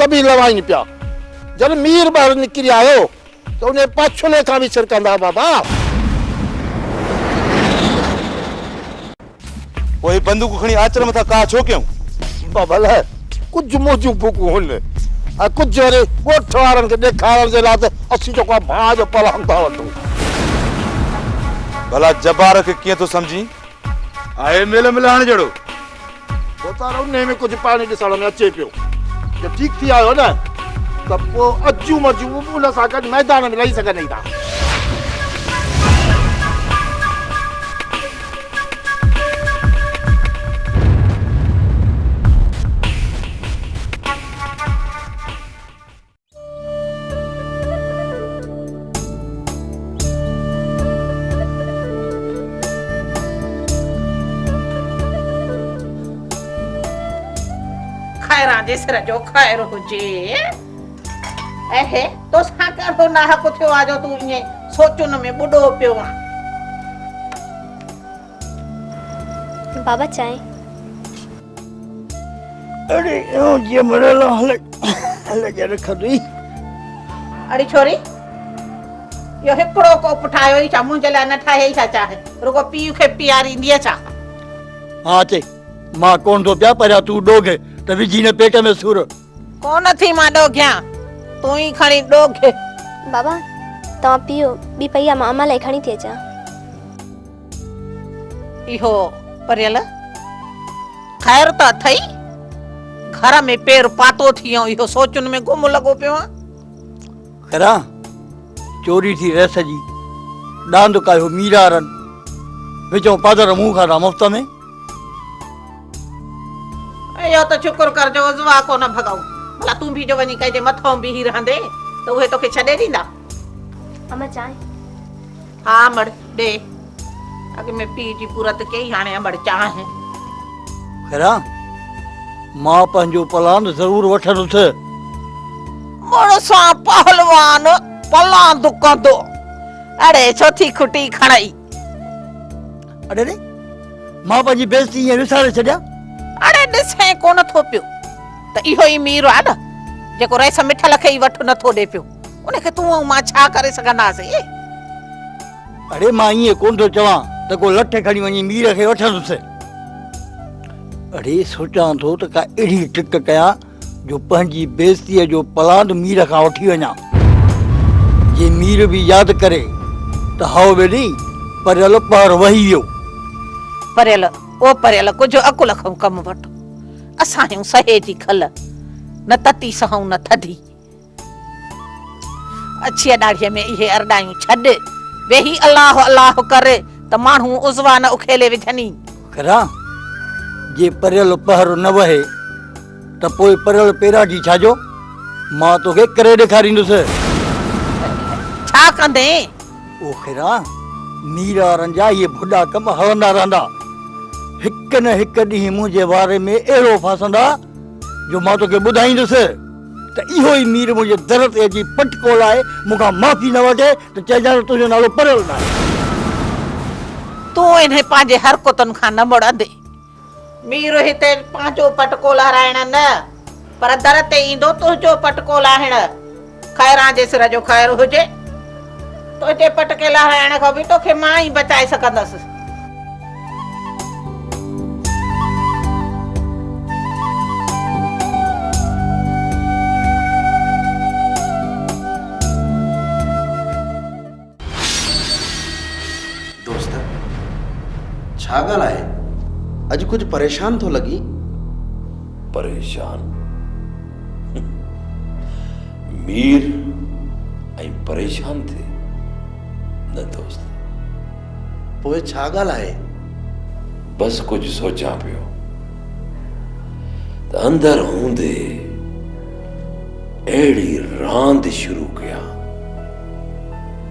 सभी लवाइन पिया जब मीर बाहर निकली आयो तो उन्हें पाछुले का भी सिरकंदा बाबा कोई बंदूक खणी आचर मथा का छो क्यों बाबा ले कुछ मोजू बुकू होने आ कुछ जरे गोठ वारन के देखारण जे लाते असी जो को भाज पलाम ता वठो भला जबार के किए तो समझी आए मेल मिलान जड़ो बोतारो ने में कुछ पानी दिसण में अचे पियो जब ठीक थी आयो ना तब वो अज्जू मजू उन साकत मैदान में लई सके नहीं था खैर जो खैर हुजे एहे तो साकर हो ना को थियो आजो तू इने सोचुन में बुडो पियो बाबा चाय अरे ओ ये मरेला हले के रखदी अरे छोरी यो हिकड़ो को पुठायो ई चामू जला न ठाए ई चाचा है रुको पीउ के पियारी दिया चा हां चे मां कोन तो प्या पर तू डोगे तभी जी ने पेट में सूर कौन थी मां डोग्या तू ही खणी डोगे बाबा ता पियो बी पैया मामा ले खणी थे चा इहो परियल खैर त थई घर में पैर पातो थियो इहो सोचुन में गुम लगो पियो खरा चोरी थी रस जी डांद कायो मीरारन विचो पादर मुंह खा मुफ्त में यो तो शुक्र कर जो जुआ को न भगाऊ भला तू भी जो वनी कहे मथो भी ही रहंदे तो उहे तोके छडे दींदा अम्मा चाय हां मड़ दे अगे मैं पी जी पूरा त के हाने अमड़ चाह है खरा मां पंजो पलान जरूर वठन थे मोड़ सा पहलवान पलान दुकंदो अरे चौथी खुटी खणाई अरे रे मां पंजी बेइज्जती ये विसारे छड्या अरे ॾिसे कोन थो पियो त इहो ई मीर आ न जेको रेस मिठल खे ई वठ नथो ॾे पियो उनखे तूं ऐं मां छा करे सघंदासीं अरे मां ये कोन तो चवा त को लठ खणी वनी मीर खे वठन थे अरे सोचा तो त का एड़ी टिक कया जो पंजी बेइज्जती जो पलान मीर का उठी वना ये मीर भी याद करे त हाउ बेली पर पर वही वियो परियल ओ परियल कुछ अकुल कम वठ असां सहे जी खल न तती सहूं न थधी अच्छी डाढ़ीअ में इहे अरडायूं छॾ वेही अल्लाह अल्लाह करे त माण्हू उज़वा न उखेले विझनी खरा जे परियल पहर न वहे त पोइ परियल पेरा जी छाजो मां तोखे करे ॾेखारींदुसि छा कंदे ओ खरा मीरा रंजा ये बुढ़ा कम हलंदा रहंदा हिक न हिक ॾींहुं मुंहिंजे बारे में अहिड़ो फासंदा जो मां तोखे ॿुधाईंदुसि त इहो ई मीर मुंहिंजे दर ते अची पटको लाए मूंखां माफ़ी न वठे त चइजां तुंहिंजो नालो परियल न आहे तूं इन्हे पंहिंजे हरकतुनि खां न मुड़ंदे मीर हिते पंहिंजो पटको लहराइण न पर दर ते ईंदो तुंहिंजो पटको लाहिण खैरां जे सिर जो खैर हुजे तुंहिंजे पटके लहराइण खां बि तोखे मां ई बचाए सघंदसि छा ॻाल्हि आहे अॼु कुछ परेशान तो लगी परेशान मीर ऐं परेशान थे न दोस्त पोइ छा ॻाल्हि आहे बस कुछ सोचा पियो त अंदर हूंदे अहिड़ी रांदि शुरू कया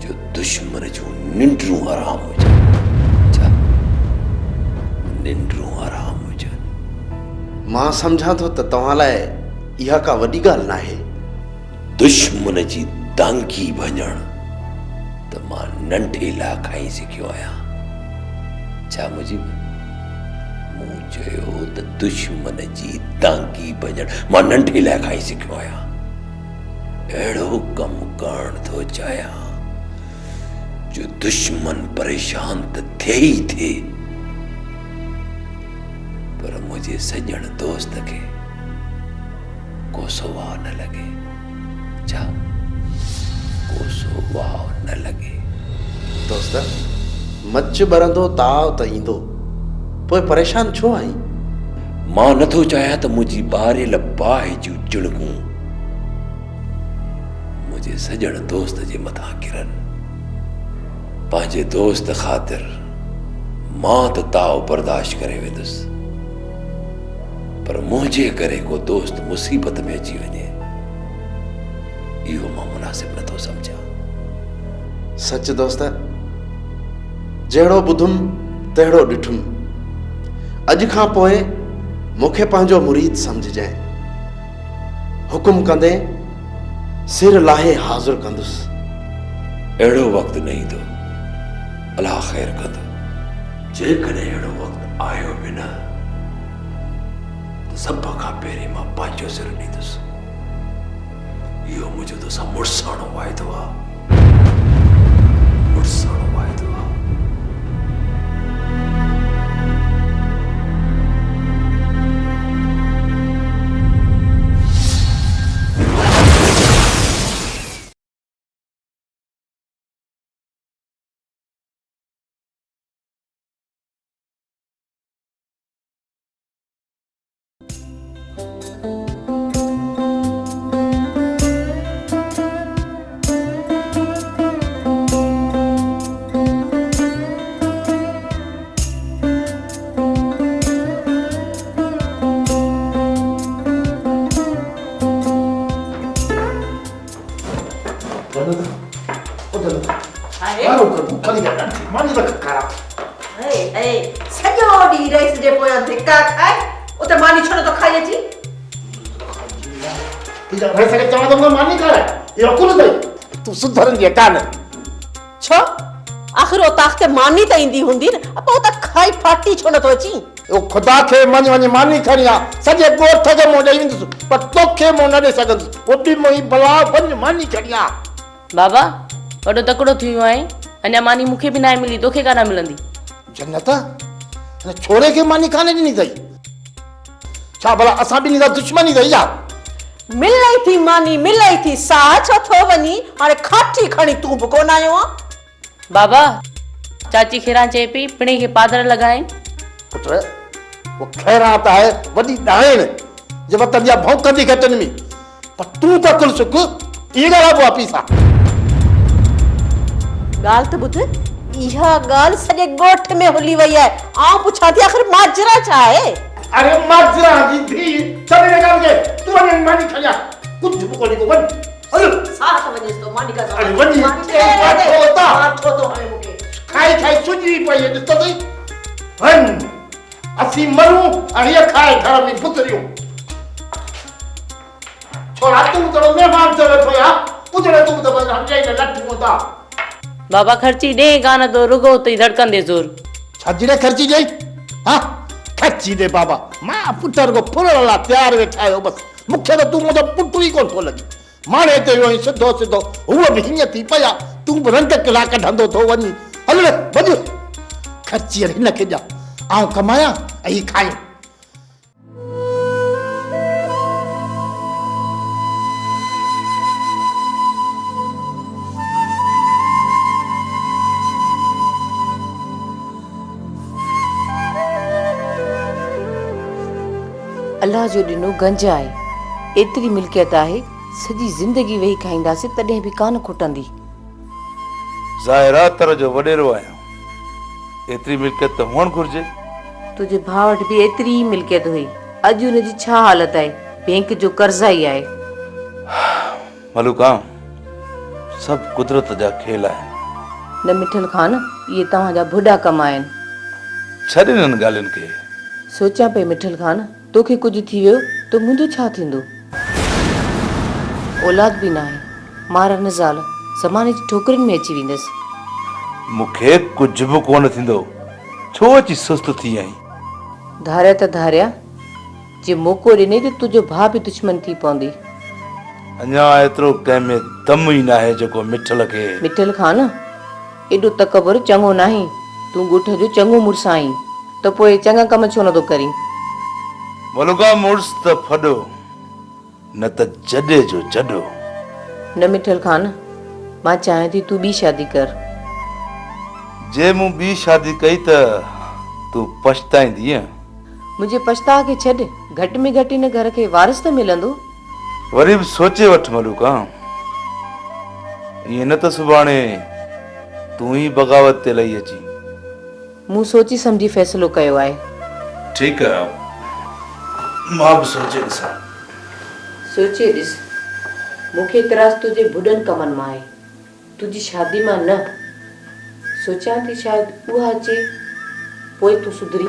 जो दुश्मन जूं निंड्रूं आराम हुजनि निंड्रूं आराम हुजनि मां सम्झां थो त तव्हां लाइ इहा का वॾी ॻाल्हि न आहे दुश्मन जी दांगी भञण त मां नंढे लाइ खाई सिखियो आहियां छा मुजिब मूं चयो त दुश्मन जी दांगी भञण मां नंढे लाइ खाई सिखियो आहियां अहिड़ो कमु करण थो चाहियां जो दुश्मन परेशान त थिए ई थिए, पर मुंहिंजे सॼण दोस्त खे कोसो वाह न लॻे। छा कोसो वाह न लॻे? दोस्त, मच ॿरंदो ताव त ईंदो, पोइ परेशान छो आई? मां नथो चाहियां त मुंहिंजी ॿारियल बाहि जूं चिणकूं मुंहिंजे सॼण दोस्त जे मथां किरनि। पंहिंजे दोस्त ख़ातिर मां त ताव बर्दाश्त करे वेंदुसि, पर मुंहिंजे करे को दोस्त मुसीबत में अची वञे, इहो मां मुनासिब नथो सम्झां। सच दोस्त, जहिड़ो ॿुधुमि तहिड़ो ॾिठुमि। अॼु खां पोइ मूंखे पंहिंजो मुरीद सम्झजांइ। हुकुम कंदे सिर लाहे हाज़िर कंदुसि। अहिड़ो वक़्तु न ईंदो, अलाह ख़ैर कंदो। जेकॾहिं अहिड़ो वक़्तु आयो बि न त सभ खां पहिरीं मां पंहिंजो सिर ॾींदुसि। इहो मुंहिंजो तोसां मुड़साणो वाइदो आहे, मुड़साणो वाइदो आहे। सॼो ॾींहुं रईस जे पोयां धिका खाए, उते मानी छो नथो खाई अची? तूं सुधरंदी कान। छो? आख़िर ओ ताख़्त ते मानी त ईंदी हूंदी न, पोइ त खाई फाटी छो नथो अची? ओ ख़ुदा खे वञ वञ मानी खणी आ, सॼे ॻोठ खे मूं ॾेई वेंदुसि, पर तोखे मूं न ॾेई सघंदुसि। ओॾी मोही भला वञ मानी खणी आ। बाबा वॾो तकिड़ो थी वियो आहे, अञा मानी मूंखे बि न मिली, तोखे कान मिलंदी। जन्नत, हिन छोरे खे मानी कान ॾिनी अथई? छा भला असां ॿिन्ही सां दुश्मनी अथई छा? मिलई थी मानी, मिलई थी, साह छो थो वञी? हाणे खाटी खणी तूं बि कोन आयो आहे। बाबा चाची खैरां चए पई पिणे खे पादर लॻाइनि। पुट, वो खैरां त आहे वॾी ॾाइण जे वतन जा भौंकंदी घटनि में, पर तूं त कुल सुख इहे ॻाल्हि आहे पीसा। ॻाल्हि त ॿुध, इहा ॻाल्हि सॼे ॻोठ में हुली वई आहे। आउं पुछां थी आख़िर माजरा छा आहे? अरे माजरा जी धी चले ॻाल्हि खे तूं वञ मानी खणी आ, कुझु बि कोन्हे को वञ। हलो साह त वञेसि तो मानी का। अरे वञी माठो तो हाणे मूंखे खाई खाई सुजी पई आहे, ॾिस त सही। वञ, असीं मरूं ऐं हीअ खाए घर में पुतरियूं। छोरा तूं त महिमान थियो वेठो या, पुजड़े तूं त बस हटाई न लठूं था। बाबा ख़र्ची ॾे कान तो, रुगो उते धड़कंदे ज़ोर। छाजिरे ख़र्ची ॾेई? हा ख़र्ची ॾे बाबा, मां पुटर को फुलण लाइ तयारु वेठा आहियो बसि। मूंखे त तूं मुंहिंजो पुटु ई कोन थो लॻे। माणे ते वियो सिधो सिधो, हूअ बि हीअं थी पई आहे, तूं बि रंग किला कढंदो थो वञी। हल वञ, ख़र्ची हिन खे ॾियां, आउं कमायां ऐं हीअ खायूं। अल्लाह जो ॾिनो गंज आहे, एतिरी मिल्कियत आहे, सॼी ज़िंदगी वेही खाईंदासीं तॾहिं बि कान खुटंदी। ज़ाहिरा तर जो वॾेरो आहियां, एतिरी मिल्कियत त हुअणु घुरिजे। तुंहिंजे भाउ वटि बि एतिरी ई मिल्कियत हुई, अॼु हुनजी छा हालत आहे? बैंक जो कर्ज़ा ई आहे। मलूका, सभु कुदरत जा खेल आहिनि। न मिठल खान, इहे तव्हांजा बुढा कम आहिनि। छॾ इन्हनि ॻाल्हियुनि खे। सोचां पई मिठल खान, तोखे कुझु थी वियो त मुंहिंजो छा थींदो? औलाद बि न आहे, मारा न ज़ाल, ज़माने जी ठोकरनि में अची वेंदसि। मूंखे कुझु बि कोन थींदो, छो अची सुस्त थी आई? धारिया त धारिया, जे मौक़ो ॾिने त तुंहिंजो भाउ बि दुश्मन थी पवंदी। अञा एतिरो कंहिंमें दम ई न आहे जेको मिठल खे। मिठल खान एॾो तकबर चङो नाही। तूं ॻोठ जो चङो मुड़ुसु आहीं त पोइ चङा कम छो नथो करीं? मलुका मुड़ुस त फॾो न त जॾे जो जॾो। न मिठल खान, मां चाहियां थी तूं ॿी शादी कर। जे मूं ॿी शादी कई त तूं पछताईंदीअ। मुंहिंजे पछताव खे छॾ, घटि में घटि हिन घर खे वारिस त मिलंदो। वरी बि सोचे वठ मलुका, ईअं न त सुभाणे तूं ई बग़ावत ते लही अची। मूं सोची सम्झी फ़ैसिलो कयो आहे। ठीकु आहे, मां बि सोचे ॾिसां। सोचे ॾिस, मूंखे इतराज़ तुंहिंजे बुॾनि कमनि मां आहे, तुंहिंजी शादी मां न। सोचां थी शायदि उहा अचे, पोइ तूं सुधरी।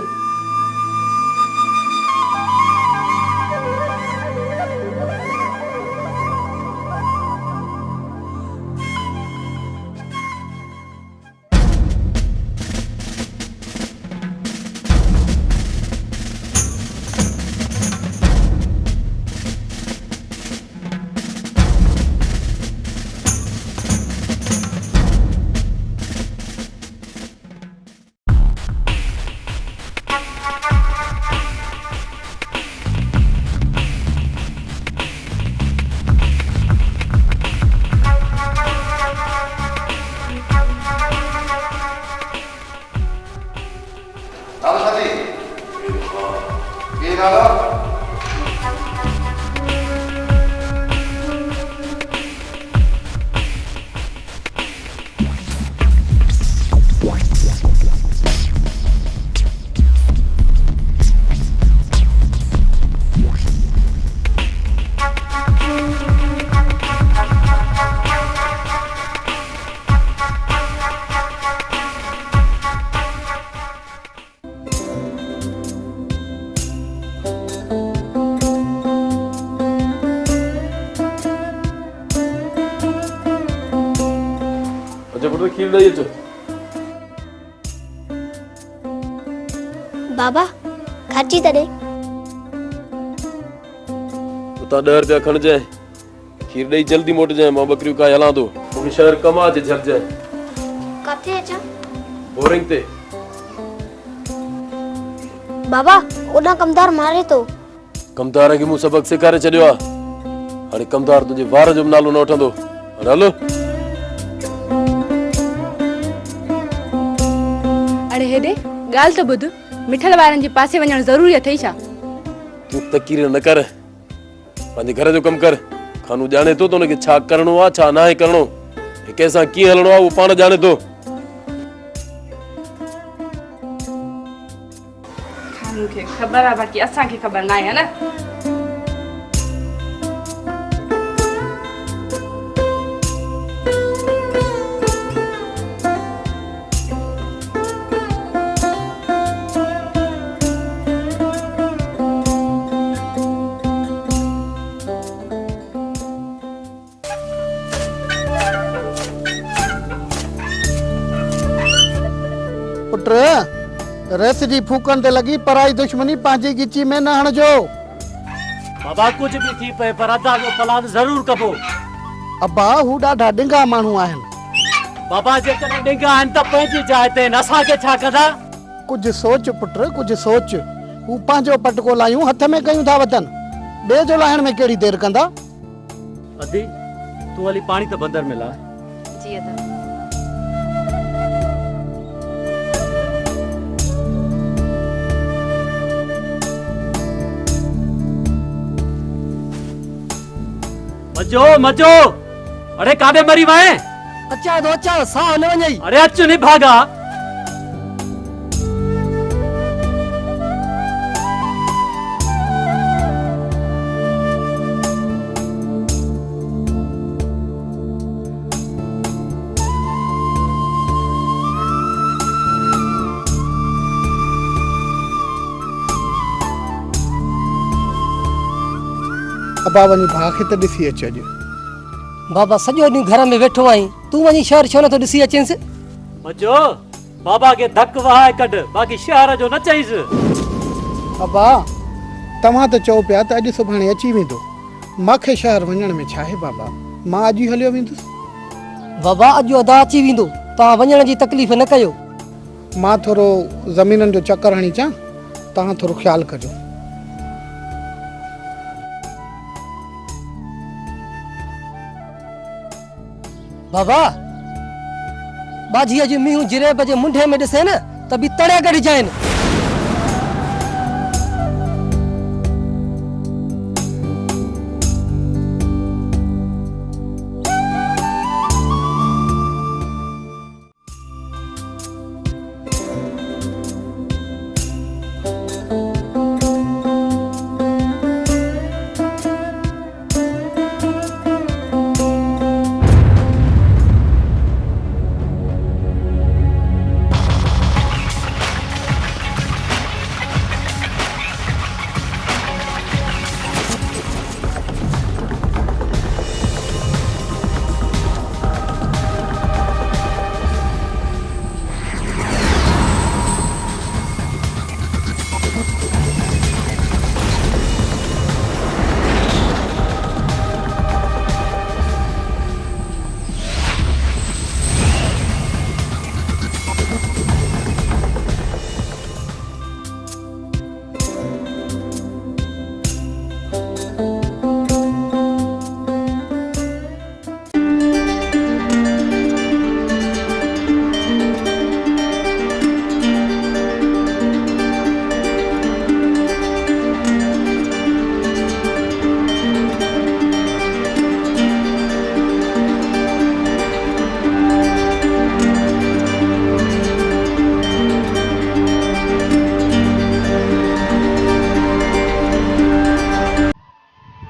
खीर ॾेई अचो। बाबा खर्ची त ॾे। उतां 10 रुपया खणजांइ, खीर ॾेई जल्दी मोटजांइ। मां बकरियूं काए हलां थो, मूंखे शहर कम आहे झलजांइ। किथे अचां? बोरिंग ते। बाबा ओॾा कमदार मारे थो। कमदार खे मूं सबक सेखारे छॾियो आहे, हाणे कमदार तुंहिंजे वार जो बि नालो न वठंदो। हाणे हलो। अरे हेॾे ॻाल्हि त ॿुध, मिठल वारनि जे पासे वञणु ज़रूरी अथई छा? तूं तकीर न कर, पंहिंजे घर जो कमु कर। खानू ॼाणे थो त हुनखे छा करिणो आहे छा न आहे करिणो, कंहिंसां कीअं हलणो आहे उहो पाण ॼाणे थो। खानू खे ख़बर आहे, बाक़ी असांखे ख़बर न आहे, न? रस जी फूकन ते लगी पराई दुश्मनी पंहिंजी गिची में न हणजो। बाबा कुछ भी थी पे पर अदा जो प्लान जरूर कबो। अब्बा हू ॾाढा डिंगा माण्हू आहिनि। बाबा जे कने डिंगा आहिनि त पंहिंजी जाइ ते असां के छा कदा? कुछ सोच पुट, कुछ सोच। हू पंहिंजो पटको लायूं हथ में कयूं था वतन, ॿिए जो लाहिण में कहिड़ी देर कंदा? अदी तू वाली पानी त बंदर में ला। जी अदा। मजो मजो, अरे काॾे मरी वए? अचा तो अचा, साह न वञई। अरे अच नहीं भागा। अब्बा वञी भाउ खे त ॾिसी अच अॼु। बाबा सॼो ॾींहुं घर में वेठो आहीं, तूं वञी शहर छो नथो ॾिसी अचेंसि? मजो बाबा के धक वहाए कढ, बाक़ी शहर जो न चईस। अब्बा तव्हां त चओ पिया त अॼु सुभाणे अची वेंदो, मूंखे शहर वञण में छा आहे बाबा, मां अॼु ई हलियो वेंदुसि। बाबा अॼु अदा अची वेंदो, तव्हां वञण जी तकलीफ़ न कयो। मां थोरो ज़मीननि जो चकर हणी अचां, तव्हां थोरो ख़्यालु कजो। बाबा बाजी अॼु मींहुं जिरेब जे मुंडे में ॾिसे न त बि तड़े गॾिजाइनि।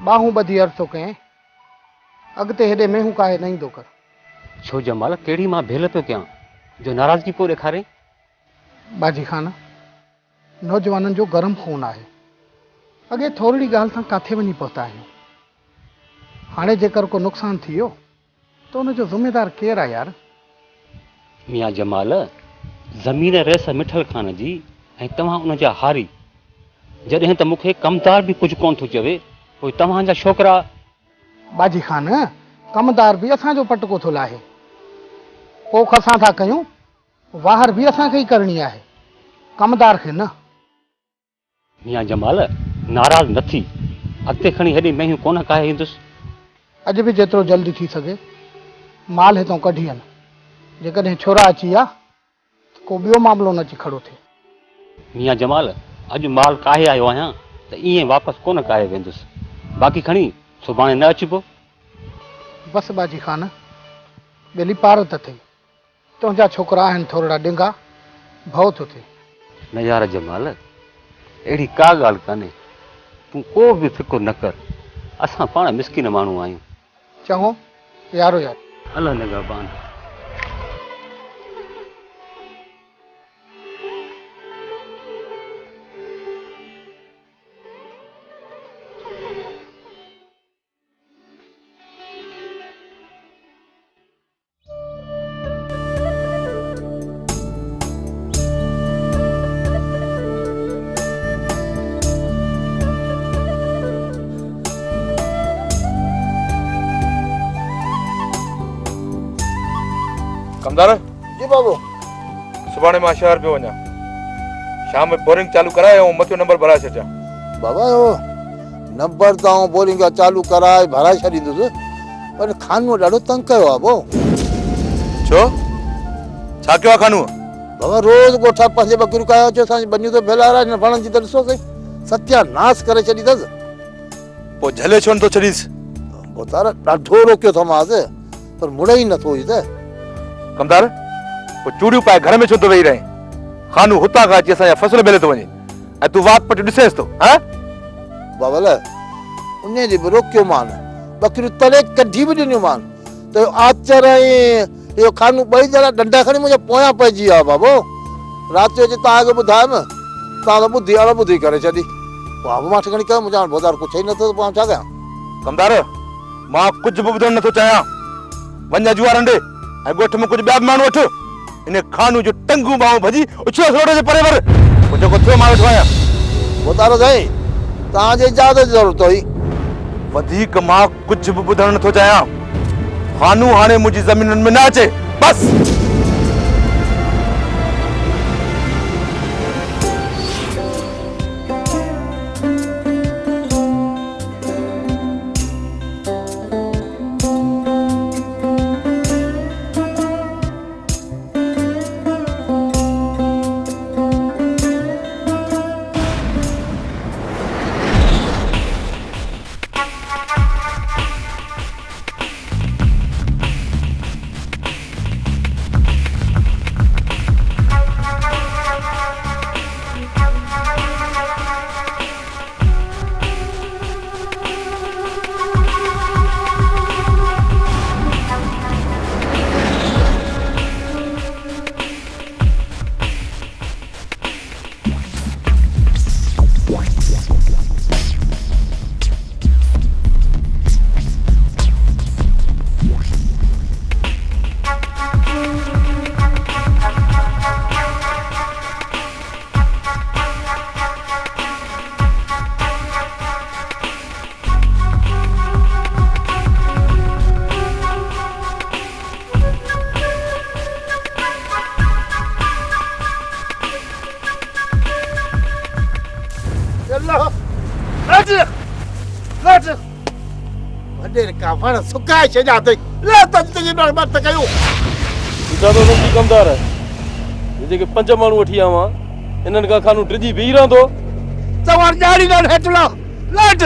बाहूं ॿधी अर्थ थो कएं, अॻिते हेॾे मेहूं काहे न ईंदो कर। छो जमाल कहिड़ी मां भेल पियो कयां जो नाराज़गी पोइ ॾेखारे। बाजी खान, नौजवाननि जो गरम खून आहे। अॻे थोरी ॻाल्हि सां किथे वञी पहुता आहियूं। हाणे जेकर को नुक़सानु थी वियो त उनजो ज़िम्मेदार केरु आहे यार? मियां जमाल, ज़मीन रेस मिठल खान जी ऐं तव्हां उनजा हारी। जॾहिं त मूंखे कमदार बि कुझु कोन थो चवे, पोइ तव्हांजा छोकिरा। बाजी खान, कमदार बि असांजो पटको थो लाहे। पोख असां था कयूं, वाहर बि असांखे ई करणी आहे, कमदार खे न। मियां जमाल, नाराज़ न थी, अॻिते खणी हेॾी मेहियूं कोन काहे ईंदुसि। अॼु बि जेतिरो जल्दी थी सघे माल हितां कढी आहिनि। जेकॾहिं छोरा अची विया त को ॿियो मामिलो न अची खड़ो थिए। मियां जमाल, अॼु माल काहे आयो आहियां त ईअं वापसि कोन काहे वेंदुसि। बाक़ी खणी सुभाणे न अचिबो। बसि बाजी खान, ॿेली पार त थई। तुंहिंजा छोकिरा आहिनि थोरा ॾिंगा, भउ थो थिए। न यार जमाल, अहिड़ी का ॻाल्हि कान्हे, तूं को बि फिकुर न कर। असां पाण मिसकिन माण्हू आहियूं। चङो यारो यार, अलाह निगहबान। कमदार जी बाबू, सुभाणे मां शहर पियो वञा। शाम में बोरिंग चालू कराए ऐं मथियो नंबर भराए छॾिजां। बाबा नंबर त आउं बोरिंग चालू कराए भराए छॾींदुसि, पर खानो ॾाढो तंग कयो आहे भाउ। छो, छा कयो आहे खानो? बाबा रोज़ ॻोठा पंहिंजे बकरियूं कयो अचो, असांजी बनियूं त फैलाए हिन वणनि जी त ॾिसो सही, सत्यानाश करे छॾी अथसि। पोइ झले छो नथो छॾीसि? पोइ तारा ॾाढो रोकियो थोमांसि, पर मुड़े ई नथो हुई त। कमदार, पोइ चूड़ियूं पाए घर में छो थो वेही रहीं? खानो हुतां खां अची असांजा फसल बेले थो वञे ऐं तूं वात पट ॾिसेसि थो। बाबा उन ॾींहुं बि रोकियो मान, बकरियूं तरे कढी बि ॾिनियूं मान, त आचर ऐं इहो खानो ॿई ॼणा डंडा खणी मुंहिंजे पोयां पइजी विया बाबो। राति जो अची तव्हांखे ॿुधायमि, तव्हां त ॿुधी हाणे ॿुधी करे छॾी। बाबू मां ठिकाणी कयो, मुंहिंजा बाज़ार कुझु ई नथो, पोइ छा कयां? कमदार, मां कुझु बि ॿुधणु नथो चाहियां। वञ जुआर अंडे ऐं ॻोठ में कुझु ॿिया बि माण्हू वठि। इन खानू जो टंगू बाहूं भॼी उछियो रोड जे परे भर। पोइ जेको थियो मां वेठो आहियां। पोइ तारो साईं, तव्हांजी इजाज़त जी ज़रूरत हुई। वधीक मां कुछ भी ॿुधण नथो चाहियां। खानू हाणे मुंहिंजी ज़मीननि में न अचे, बस। वॾे का वण सुकाए छॾिया अथई। ले तंजी बर्बाद त कयो। ॾिठा त उन्हनि जी कमदार आहे जेके 5 माण्हू वठी आवा इन्हनि खां खानू टिजी बीह रहंदो। चवण ॼाणी न हेठि लाओ लट।